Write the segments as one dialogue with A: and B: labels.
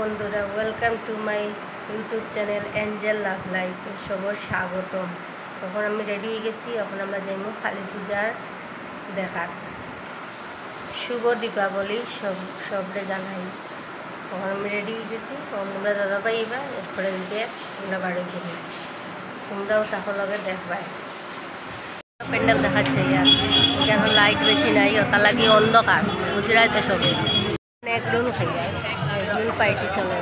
A: বন্ধুরা, welcome to my YouTube channel angel love লাইফে সবার স্বাগতম। তখন আমি রেডি হয়ে গেছি, এখন আমরা যাইমু কালী পূজার দেখার। শুভ দীপাবলি সবরে জানাই। তখন আমি রেডি হয়ে গেছি, তখন তোমরা দাদা পাইবা, এরপরে দিয়ে আমরা বাড়ি যাই। তোমরাও তাহলে লগে দেখবাই। প্যান্ডেল দেখাচ্ছে আর কেন লাইট বেশি নাই, ওটা লাগে অন্ধকার, বুঝরাই তো সবাই। একদম খাই একদম পার্টি চলে,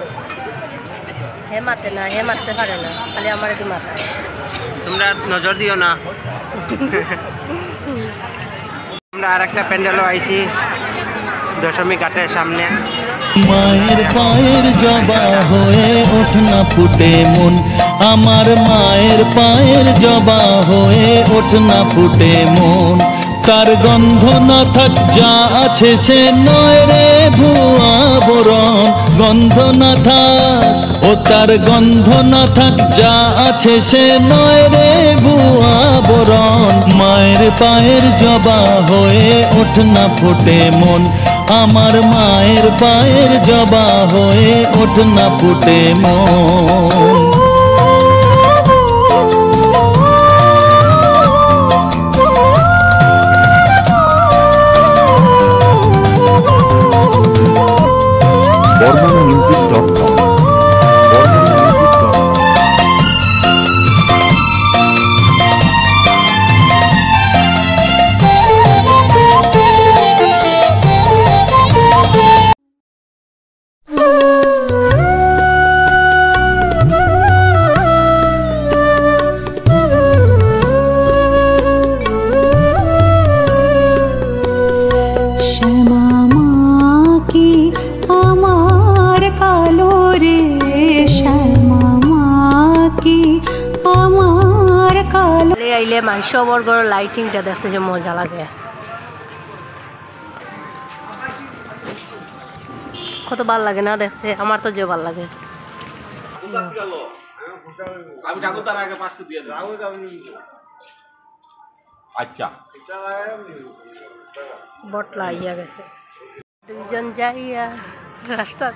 A: হে মাতে না, হে মারতে পারে না, খালি আমার একটু মাথায়।
B: তোমরা নজর দিও না। আমরা আর একটা প্যান্ডেলও আইছি দশমী ঘাটের সামনে।
C: মায়ের পায়ের জবা হয়ে ওঠ না ফুটে মন, আমার মায়ের পায়ের জবা হয়ে ওঠ না ফুটে মন। তার গন্ধ না থাক যা আছে সে নয় রে ভুয়া বরণ, গন্ধ না থাক ও তার গন্ধ না থাক যা আছে সে নয় রে ভুয়া বরণ। মায়ের পায়ের জবা হয়ে ওঠ না ফুটে মন, আমার মায়ের পায়ের জবা হয়ে ওঠ না ফুটে মন।
D: BormanaMusic.com
A: আইলে মাংস বর্গর লাইটিংটা দেখতে যে মজা লাগে, কত ভাল লাগে না দেখতে, আমার তো যে ভাল লাগে।
B: আচ্ছা,
A: বটলা আইয়া গেছে, দুইজন যাইয়া রাস্তা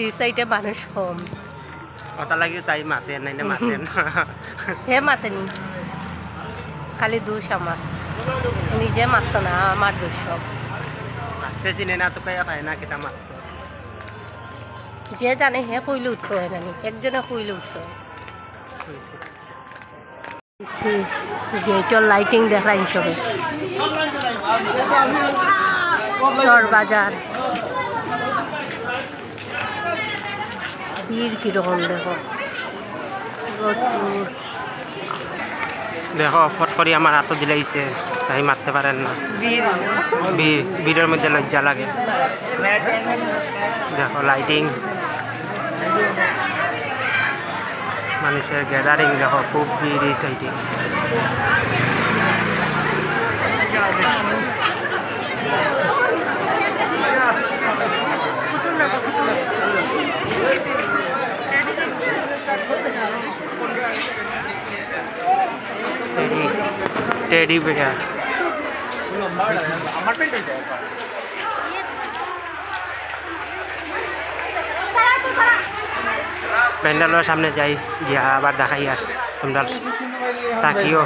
A: এই সাইডে মানুষ কম,
B: কথা লাগে তাই মাতে নাই না, মাতে না,
A: হে মাতেনি, খালি দোষ আমার, নিজে মারতো না, আমার দোষ সব।
B: মাতে চিনে না তো কায়া পায় না কেটা মারতো,
A: যে জানে হে কইলে উঠতে হয় নানি, একজনে কইলে উঠতে হয়। গেটর লাইটিং দেখাই সবে, চর বাজার ভিড় কিরকম দেখো, প্রচুর।
B: দেখো ফট করে আমার হাত দিলাইছে, তাই মারতে পারেন না, ভিড়ের মধ্যে লজ্জা লাগে। দেখো লাইটিং, মানুষের গ্যাদারিং দেখো, খুব ভিড় এই সাইডে। টেডি বেয়ার, প্যান্ডেলের সামনে যাই, গিয়া আবার দেখাই আর তোমরা তাকিও।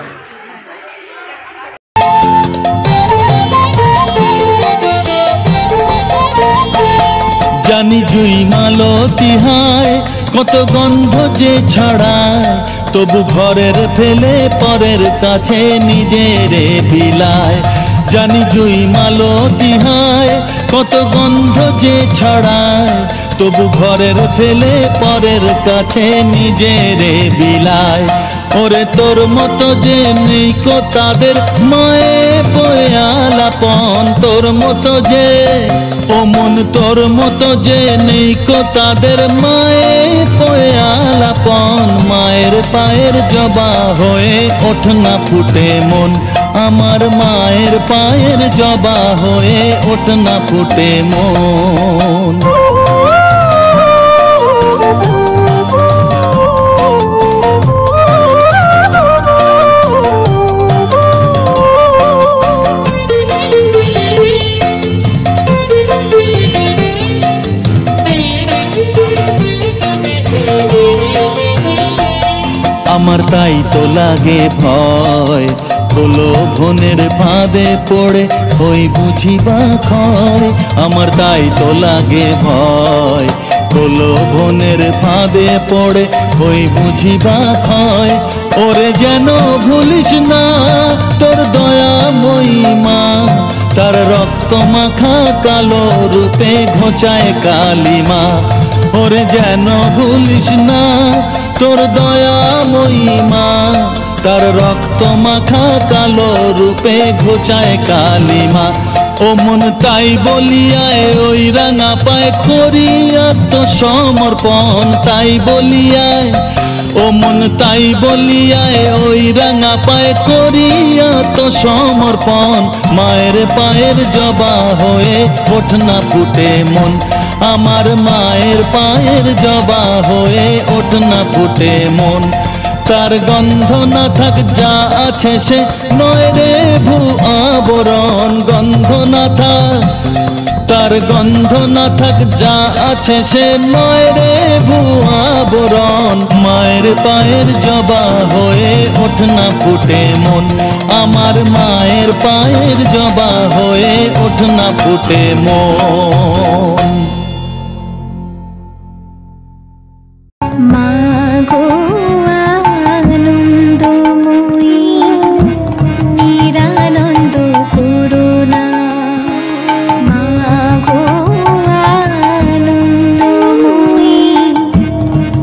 C: জানি জুই মালতি হায় কত গন্ধ যে ছড়ায়, তবু ঘরের ফেলে পরের কাছে নিজেরে বিলায়। জানি জুই মালতি হায় কত গন্ধ যে ছড়ায়, তবু ঘরের ফেলে পরের কাছে নিজেরে বিলায়। ওরে তোর মতো যে নেই কো তাদের মায়ে পয়ালাপন, তোর মতো যে ও মন, তোর মতো যে নেই কো তাদের মায়ে পয়ালাপন। মায়ের পায়ের জবা হয়ে ওঠ না ফুটে মন, আমার মায়ের পায়ের জবা হয়ে ওঠ না ফুটে মন। তো লাগে ভয়, প্রলোভনের ফাঁদে পড়ে হই বুঝিবা ক্ষয়। আমার তাই তো লাগে ভয়, প্রলোভনের ফাঁদে পড়ে হই বুঝিবা ক্ষয়। ওরে যেন ভুলিস না তোর দয়াময়ী মা, তার রক্ত মাখা কালো রূপে ঘোচায় কালিমা। ওরে যেন ভুলিস না তোর দয়াময়ী মা, তার রক্ত মাখা কালো রূপে ঘোচায় কালিমা। ও মন তাই বলিয়ায় ওই রাঙা পায় করি আত্মসমর্পণ, তাই বলিয়ায় ও মন তাই বলিয়ায় ওই রাঙা পায় করি আত্মসমর্পণ। মায়ের পায়ের জবা হয়ে ওঠ না ফুটে মন, আমার মায়ের পায়ের জবা হয়ে ওঠ না ফুটে মন। তার গন্ধ না থাক যা আছে সে নয় রে ভূ আবরণ, গন্ধ না থাক তার গন্ধ না থাক যা আছে সে নয় রে ভূ আবরণ। মায়ের পায়ের জবা হয়ে ওঠ না ফুটে মন, আমার মায়ের পায়ের জবা হয়ে ওঠ না ফুটে মন।
D: মাগো আনন্দময়ী নিরানন্দ করুণা, মাগো আনন্দময়ী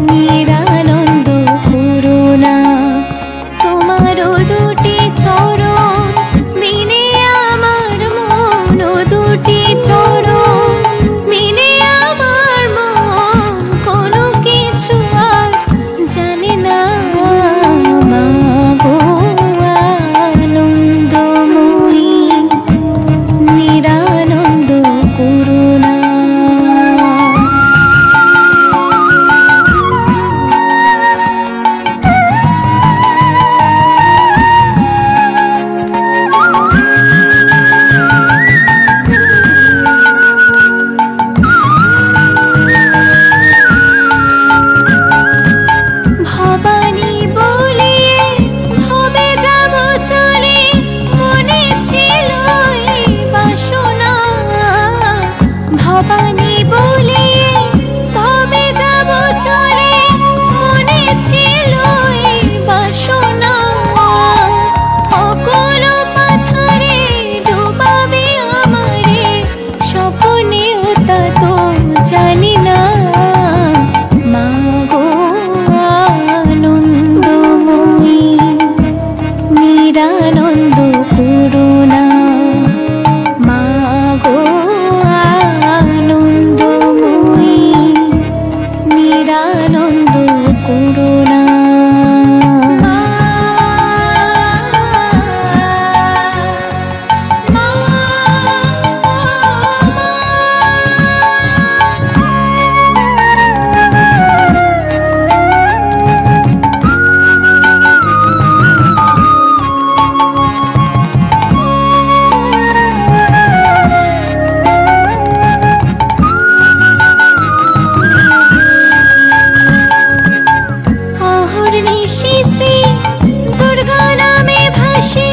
D: নিরানন্দ করুণা। তোমার দুটি চরণ বিনে আমার মন, দুটি চরণ বিনে আমার মন কোনো কিছু আর জানে না। মাগো আনন্দময়ী নিরানন্দ করুণা। ভবানী বলিয়ে ভবে যাব চলে, মনে ছিল এই বাসনা। ভবানী বলিয়ে ভবে যাব চলে, মনে ছিল এই বাসনা। অকুল পাথরে ডুবাবে আমারে, স্বপ্নেও তা তো জানি না। মাগো আনন্দময়ী নিরানন্দ করুণা, মাগো আনন্দময়ী নিরানন্দ করুণা। অহর্নিশি শ্রী দুর্গা নামে ভাসে,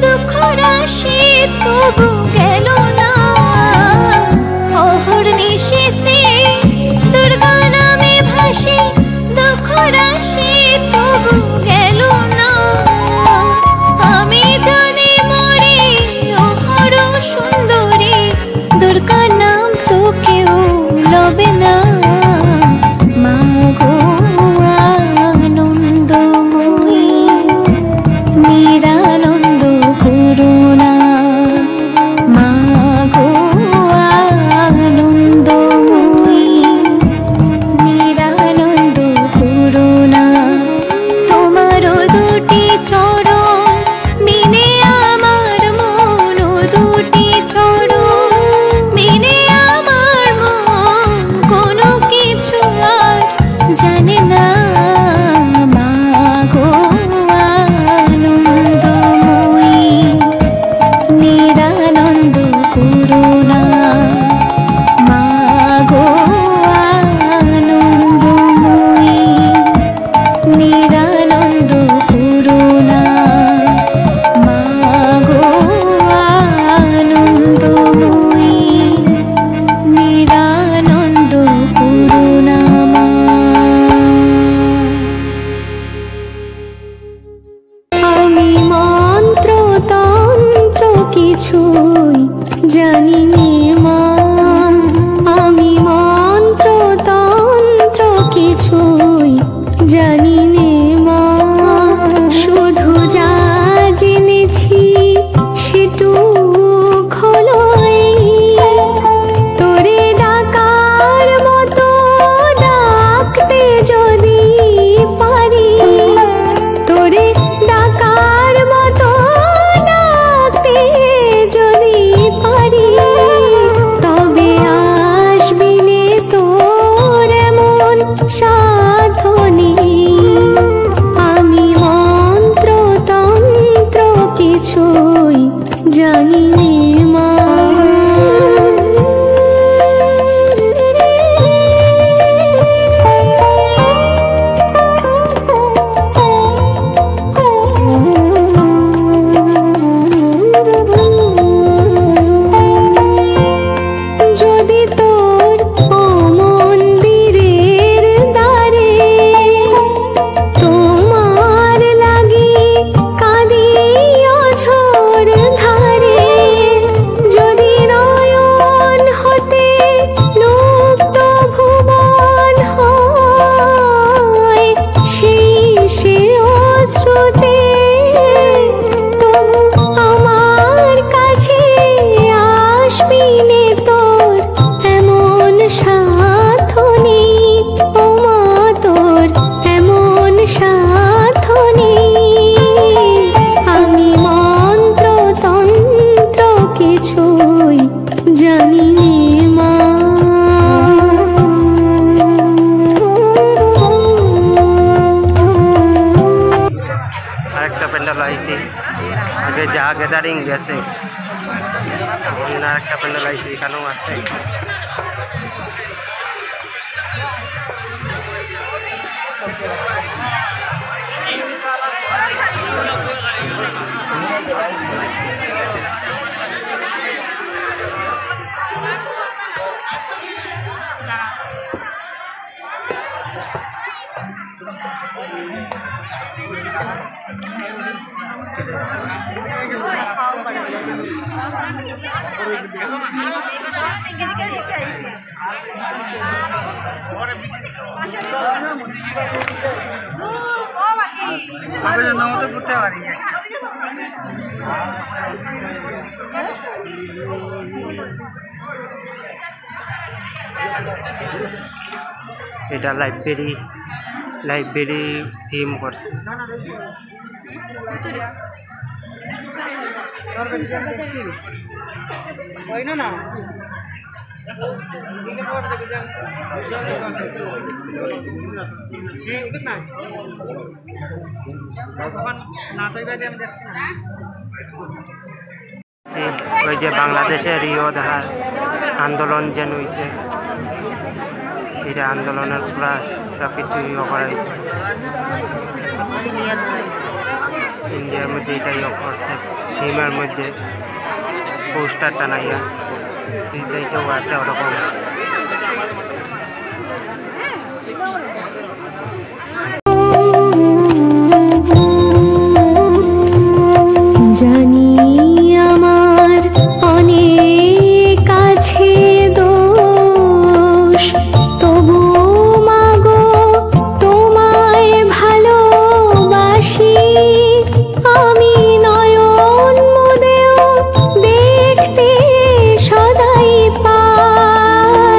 D: দুঃখ রাশি তবু গেল না। অহর্নিশি শ্রী দুর্গা নামে ভাসে, দুঃখ রাশি তবু গেল না। আমি যদি মরি অহর সুন্দরী, দুর্গা নাম তো কেউ লবে না। মাগো আনন্দময়ী নিরানন্দ করুণা, কিছুই জানি নে মা, আমি মন্ত্র তন্ত্র কিছুই জানি নে মা, শুধু যা জেনেছি সেটুক হলো এই, তোরে ডাকার মতো ডাকতে যদি পারি, তোরে ডাকার মতো ডাকতে যদি পারি, তবে আসবি নে তোর এমন সাধনে, আমি মন্ত্র তন্ত্র কিছুই জানি নে মা। যদি তোর ও মন্দিরের দ্বারে তোমার লাগি কাঁদি অঝোর ধারে, যদি নয়ন হতে লুপ্ত ভুবন হয় সেই সে অশ্রুতে, তবু আমার কাছে আসবি নে তোর এমন সাধনে, ও মা তোর এমন সাধনে, আমি মন্ত্র তন্ত্র কিছুই জানি নে মা।
B: আরেকটা প্যান্ডেল আইছি, আগে যা গ্যাদারিং গেছে আরেকটা প্যান্ডেল আইছি, এখানেও আছে। এটা লাইব্রেরি থিম করছে। ওই যে বাংলাদেশের দেখার আন্দোলন যেন হয়েছে, এটা আন্দোলনের পুরা সব কিছু করা হয়েছে ইন্ডিয়ার মধ্যে, এটাই করছে থিমের মধ্যে পোস্টার টানাইয়া, এই সাইডেও আছে ওরকম।
D: জানি আমার অনেক কাছে দোষ, তবু মাগো তোমায় ভালোবাসি, আমি নয়ন মুদেও দেখতে সদাই পাই।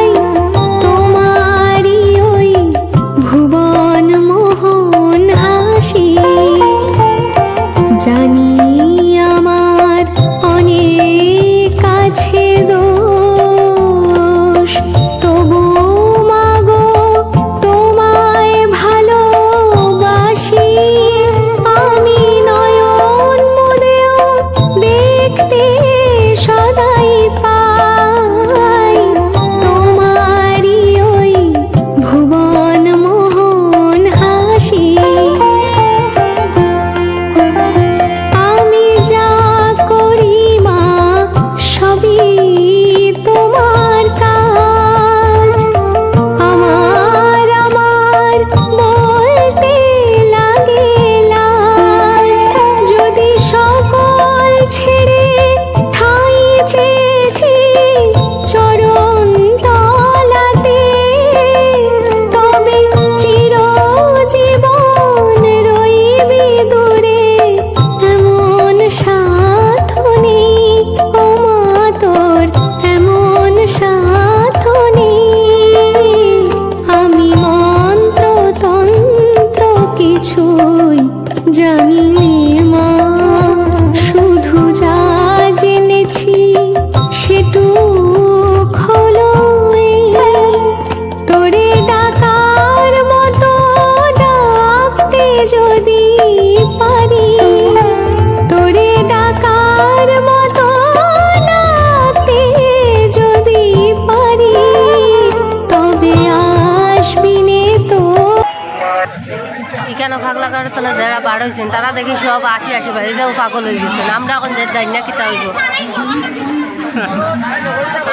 A: এখনো যারা বার হয়েছেন তারা দেখি সব 80 বাড়িটাও পাগল হয়ে গেছেন। আমরা এখন যে যাই না কিতা হইব,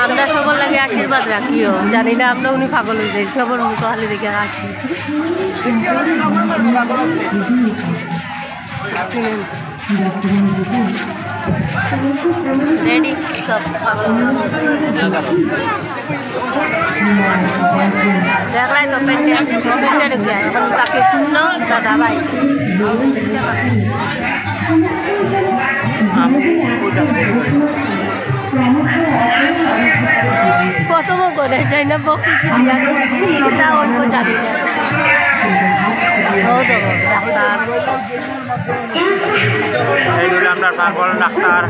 A: আমরা সবার লাগে আশীর্বাদ রাখিও, জানি না আমরা উনি পাগল হয়ে যাই সবার মুখো হালি দেখে আসি। রেডি সব পাগল দেখলাই তো পেন্টে ঢুকে এখন তাকে পূর্ণ দাদা ভাই প্রথম করে যাই না বকি দিয়া ওই জানি না
B: আপনার পাগল ডাক্তার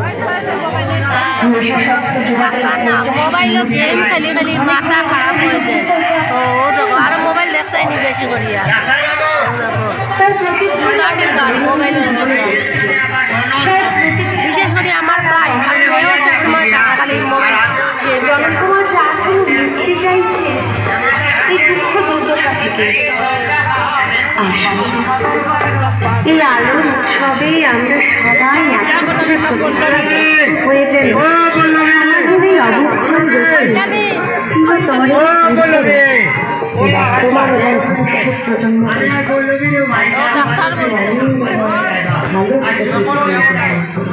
A: না মোবাইলও গেম খেলি খেলি মাথা খারাপ হয়ে যায়। তো ও দেখো আর মোবাইল দেখতেই নি বেশি করিয়া মোবাইলের উপর বিশেষ করে আমার ভাই আর মেয়েও সবসময় টাকা খালি মোবাইল
E: এই আলোর উৎসবে আমরা সবাই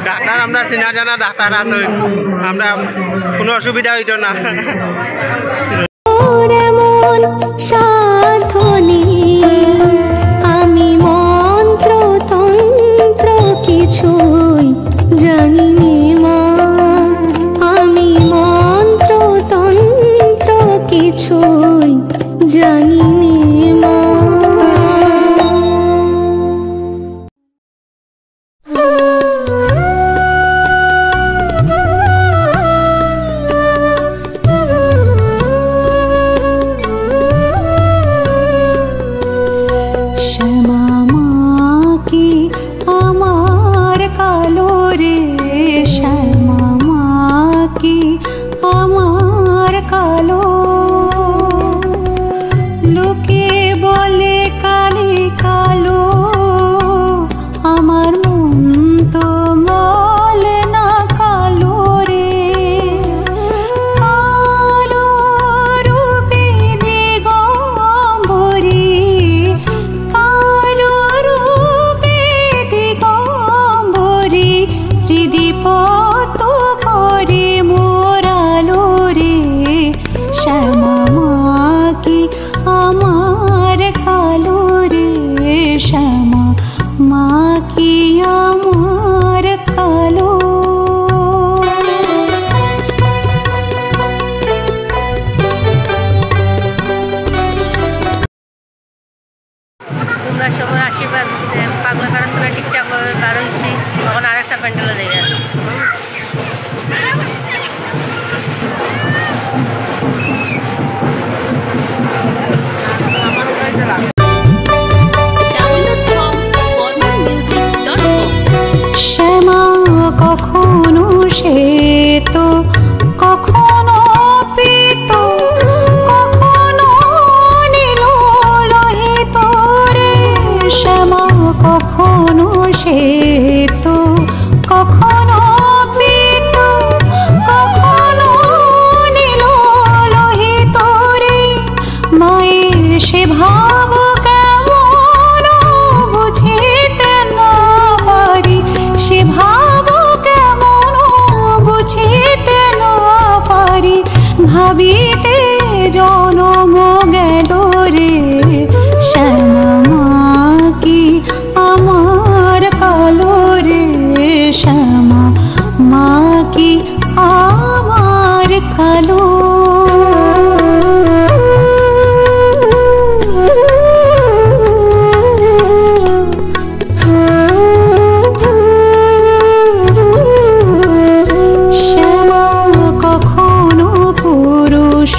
B: ডাক্তার আমরা চিনা জানা ডাক্তার আছে, আমরা কোনো অসুবিধা হইতো না।
D: সাধনে আমি মন্ত্র তন্ত্র কিছুই জানি নে মা, আমি মন্ত্র তন্ত্র কিছুই জানি নে মা।
A: সবার আশীর্বাদ পাগলা কারণ তোরা ঠিকঠাকভাবে বার হয়েছি, তখন আর একটা প্যান্ডেলে যাই আর
D: শ্যামা কখনো সে তো কখনো পিত কখনো নীল লোহিত রে, শ্যামা কখনো সে তো কখনো পিত কখনো নীল লোহিত রে, মায়ের সে ভাব কেমন বুঝিতে না পারি, সে ভাব কেমন বুঝিতে না পারি, ভাবিতে জনম গেল রে, শ্যামা মা কি আমার কালো রে, শ্যামা মা কি আমার কালো। শ্যামা কখনো পুরুষ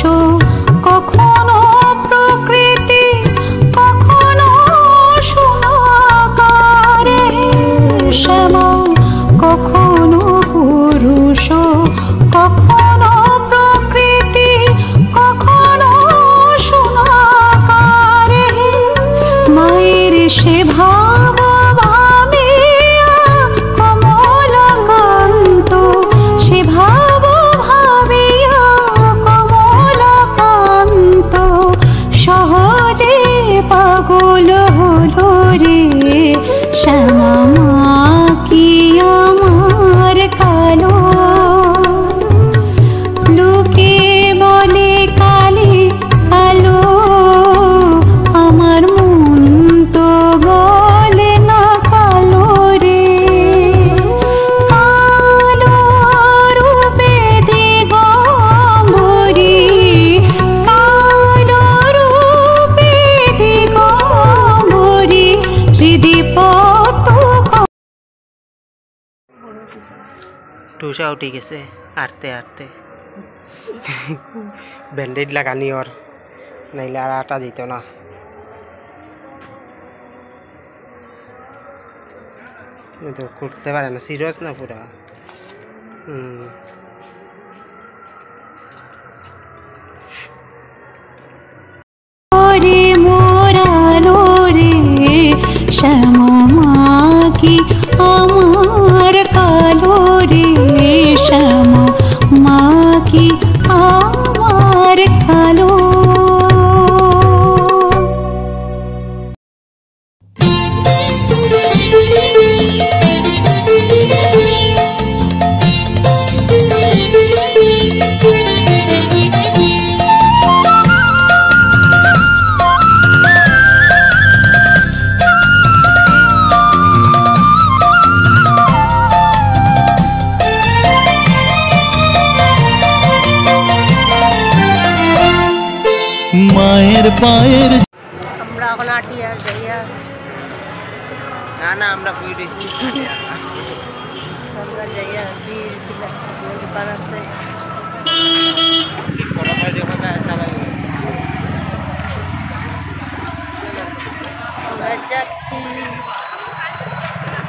B: টুসা উঠে গেছে আটতে আটতে ব্যান্ডেজ লাগানি ওর নাইলে আর আটা দিত না তো করতে পারে না সিরিয়াস না পুরা
D: রে মোরালো রে শ্যামা মাকি আমার কালো রে শ্যামা মাকি আমার কালো
C: মায়ের পায়ের
A: আমরা এখন আটি আর যাই আর
B: না না আমরা কই রইছি
A: আমরা যাই আর দোকান আছে আমরা যাচ্ছি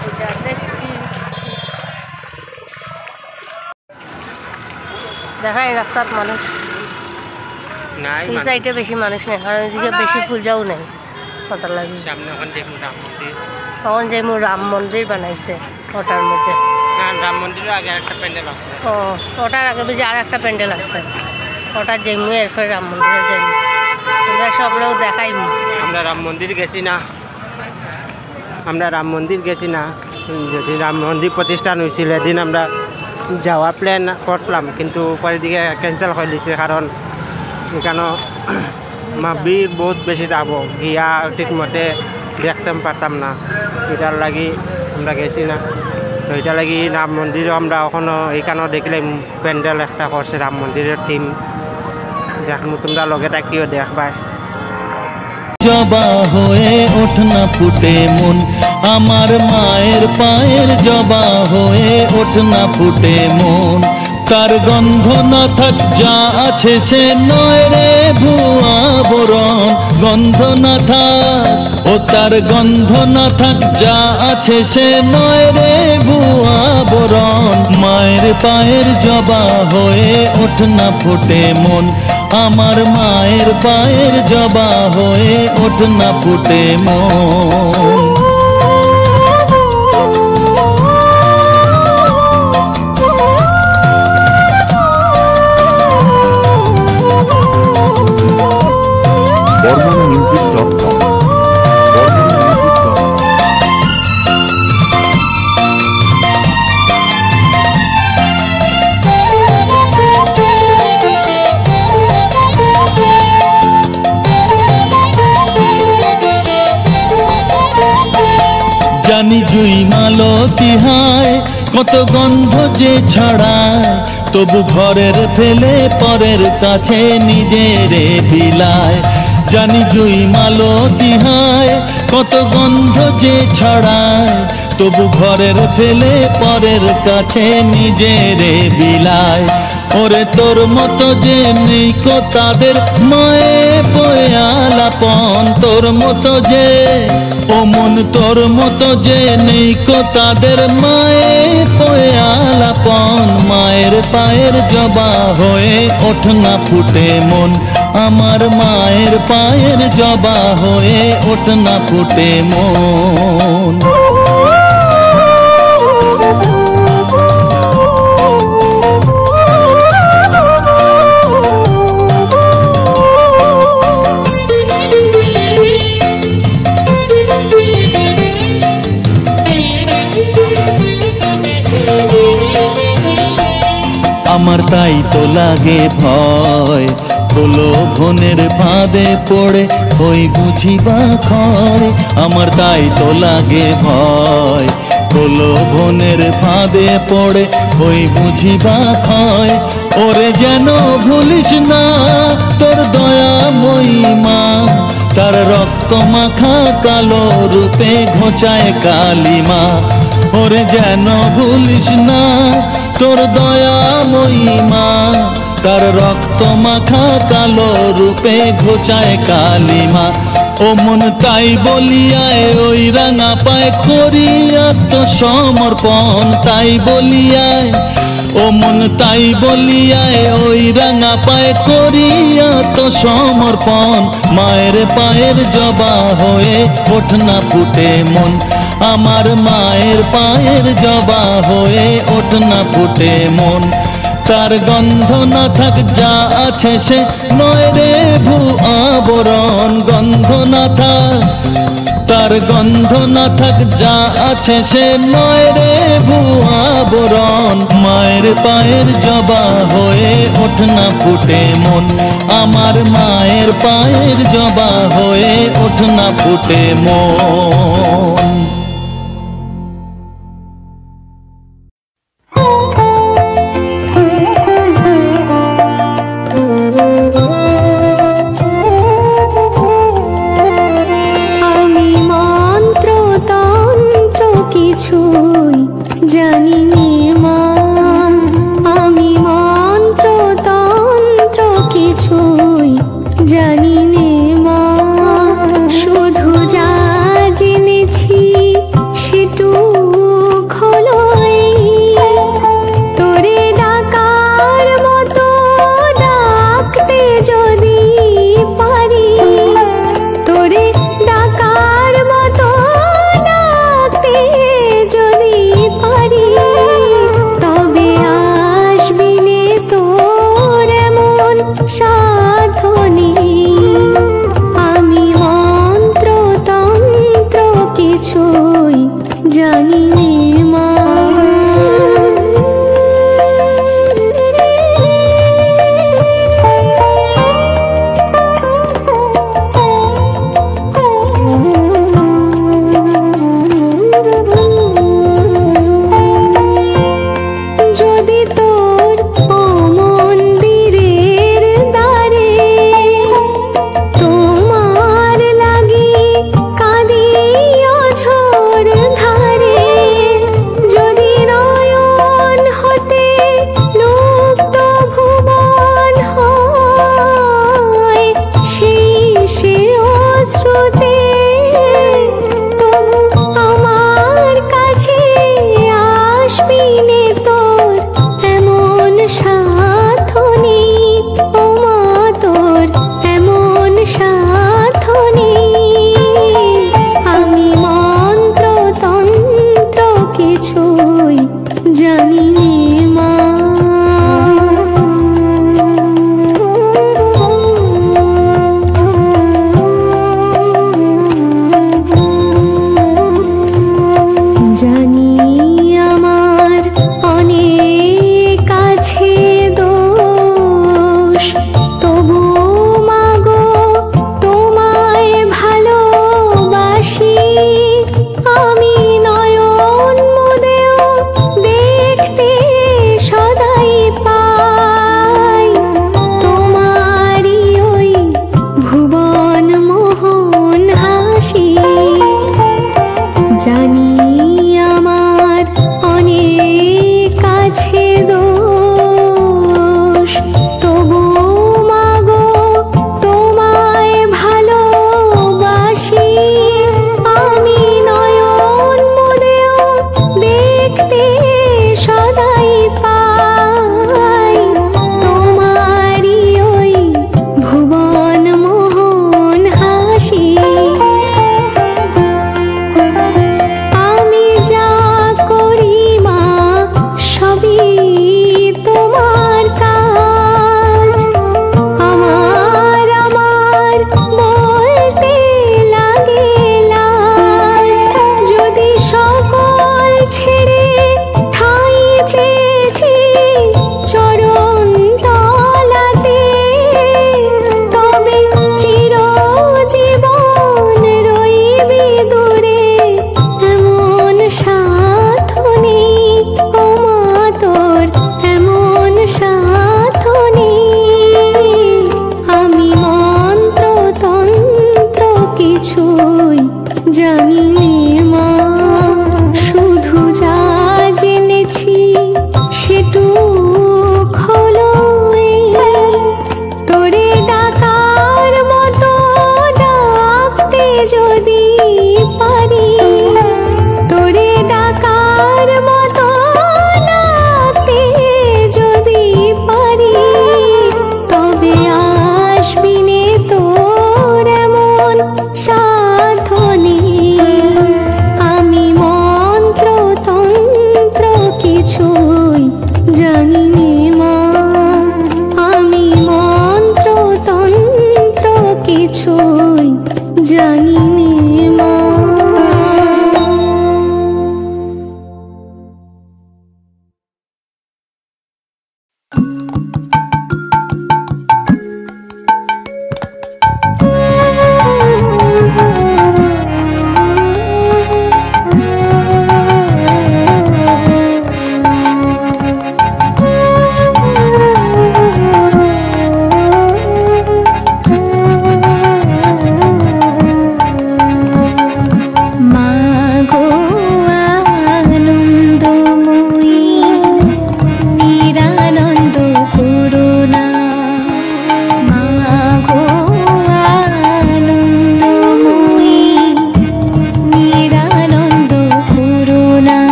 A: পূজা দেখছি দেখাই রাস্তার মানুষ
B: নাই
A: এই সাইডে বেশি মানুষ নেই কারণ এদিকে বেশি পূজাও নেই কত লাগে
B: সামনে ওখান থেকে রাম মন্দির
A: তখন যে রাম মন্দির বানাইছে ওটার মধ্যে
B: না রাম মন্দিরের আগে একটা প্যান্ডেল আছে
A: ও ওটার আগে বুঝি আর একটা প্যান্ডেল আছে ওটার যেমু এরপর রাম মন্দিরের যেমু আমরা সব লোক দেখাইমু
B: আমরা রাম মন্দির গেছি না আমরা রাম মন্দির গেছি না যদি রাম মন্দির প্রতিষ্ঠান হয়েছিল এদিন আমরা যাওয়ার প্ল্যান করলাম কিন্তু পরের দিকে ক্যান্সেল হয়ে দিছে কারণ এখানে ভিড় বহুত বেশি যাব গিয়া ঠিকমতে দেখতে পারতাম না এটার লাগি আমরা গেছি না তো এটা লাগি রাম মন্দিরও আমরা এখনও এইখানেও দেখলাম প্যান্ডেল একটা করছে রাম মন্দিরের থিম দেখুন তোমরা লগে থাকিও দেখবাই
C: জবা হয়ে ওঠ না ফুটে মন আমার মায়ের পায়ের জবা হয়ে ওঠ না ফুটে মন তার গন্ধ না থাক যা আছে সে নয় রে ভুয়া বরণ গন্ধ না থাক ও তার গন্ধ না থাক যা আছে সে নয় রে ভুয়া বরণ মায়ের পায়ের জবা হয়ে ওঠ না ফুটে মন আমার মায়ের পায়ের জবা হয়ে ওঠ না ফুটে মন
F: BormonMusic.com BormonMusic.com
C: জানি জুই মালতি হায় কত গন্ধ যে ছড়ায় তবু ঘরের ফেলে পরের কাছে নিজেরে বিলায় জানি জুই মালতি হায় কত গন্ধ যে ছড়ায় তবু ঘরের ফেলে পরের কাছে নিজেরে বিলায় ওরে তোর মতো যে নেই কো তাদের মায়ে পয়ালাপন তোর মতো যে ও মন তোর মতো যে নেই কো তাদের মায়ে পয়ালাপন মায়ের পায়ের জবা হয়ে ওঠ না ফুটে মন আমার মায়ের পায়ের জবা হয়ে ওঠ না ফুটে মন আমার তাই তো লাগে ভয় প্রলোভনের ফাঁদে পড়ে ওই বুঝিবা খয় আমার তাই তো লাগে ভয় প্রলোভনের ফাঁদে পড়ে ওই বুঝিবা খয় ওরে যেন ভুলিস না তোর দয়াময়ী মা তার রক্ত মাখা কালো রূপে ঘোচায় কালিমা ওরে যেন ভুলিস না তোর দয়াময়ী মা, তার রক্ত মাখা কালো রূপে ঘোচায় কালিমা। ও মন তাই বলিয়ায় ওই রাঙা পায় করি আত্মসমর্পণ, তাই বলিয়ায় ও মন তাই বলিয়ায় ওই রাঙা পায় করি আত্মসমর্পণ। মায়ের পায়ের জবা হয়ে ওঠ না ফুটে মন, আমার মায়ের পায়ের জবা হয়ে ওঠ না ফুটে মন। তার গন্ধ না থাক যা আছে সে নয় রে ভূ আবরণ, গন্ধ না থাক তার গন্ধ না থাক যা আছে সে নয় রে ভূ আবরণ। মায়ের পায়ের জবা হয়ে ওঠ না ফুটে মন, আমার মায়ের পায়ের জবা হয়ে ওঠ না ফুটে মন।
D: আমি মন্ত্র তন্ত্র কিছুই জানি নে মা, আমি মন্ত্র তন্ত্র কিছুই জানি নে মা, শুধু যা জেনেছি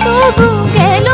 D: তবু গেল